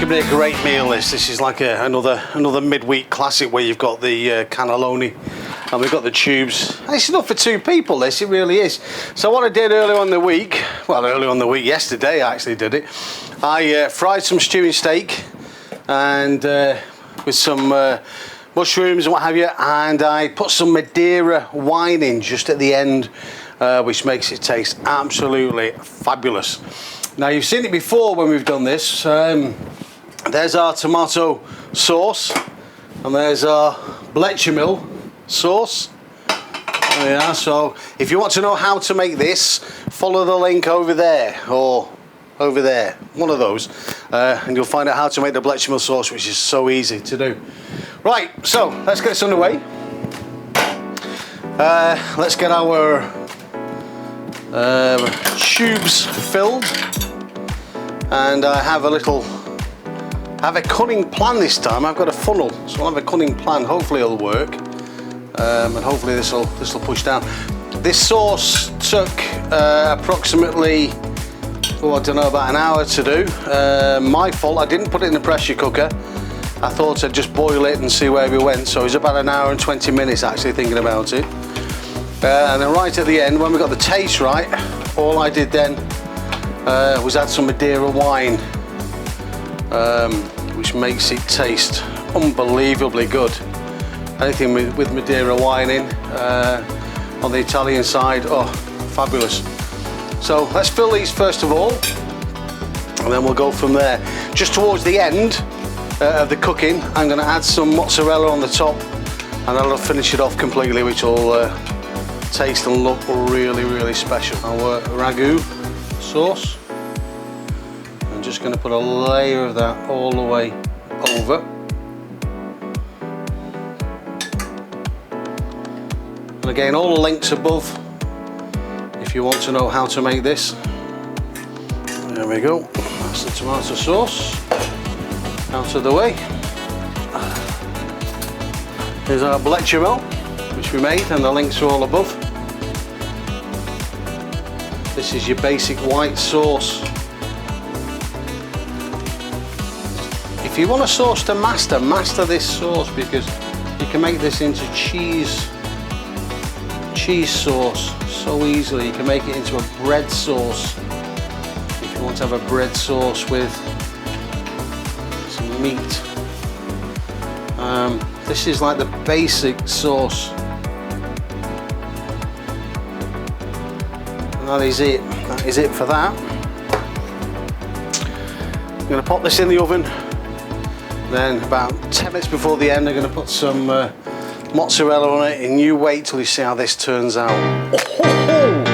to be a great meal. This is like another midweek classic where you've got the cannelloni and we've got the tubes. It's enough for two people, this, it really is. So what I did earlier on the week, yesterday I actually did it. I fried some stewing steak and with some mushrooms and what have you, and I put some Madeira wine in just at the end, which makes it taste absolutely fabulous. Now, you've seen it before when we've done this. There's our tomato sauce, and there's our bechamel sauce. There we are. So if you want to know how to make this, follow the link over there or over there, one of those, and you'll find out how to make the bechamel sauce, which is so easy to do. Right, so let's get this underway. Let's get our tubes filled, and I have a cunning plan this time. I've got a funnel, so I'll have a cunning plan. Hopefully it'll work, and hopefully this will push down. This sauce took approximately, I don't know, about an hour to do. My fault, I didn't put it in the pressure cooker. I thought I'd just boil it and see where we went, so it was about an hour and 20 minutes actually thinking about it. And then right at the end, when we got the taste right, all I did then was add some Madeira wine, which makes it taste unbelievably good. Anything with Madeira wine in on the Italian side, oh, fabulous. So let's fill these first of all, and then we'll go from there. Just towards the end of the cooking, I'm going to add some mozzarella on the top, and that'll finish it off completely, which will taste and look really, really special. Our ragu sauce. I'm just going to put a layer of that all the way over. And again, all the links above if you want to know how to make this. There we go. That's the tomato sauce out of the way. Here's our bechamel, which we made, and the links are all above. This is your basic white sauce. If you want a sauce to master this sauce, because you can make this into cheese sauce so easily. You can make it into a bread sauce if you want to have a bread sauce with some meat. This is like the basic sauce. And that is it. That is it for that. I'm going to pop this in the oven. Then about 10 minutes before the end, I'm going to put some mozzarella on it, and you wait till you see how this turns out. Oh, ho, ho.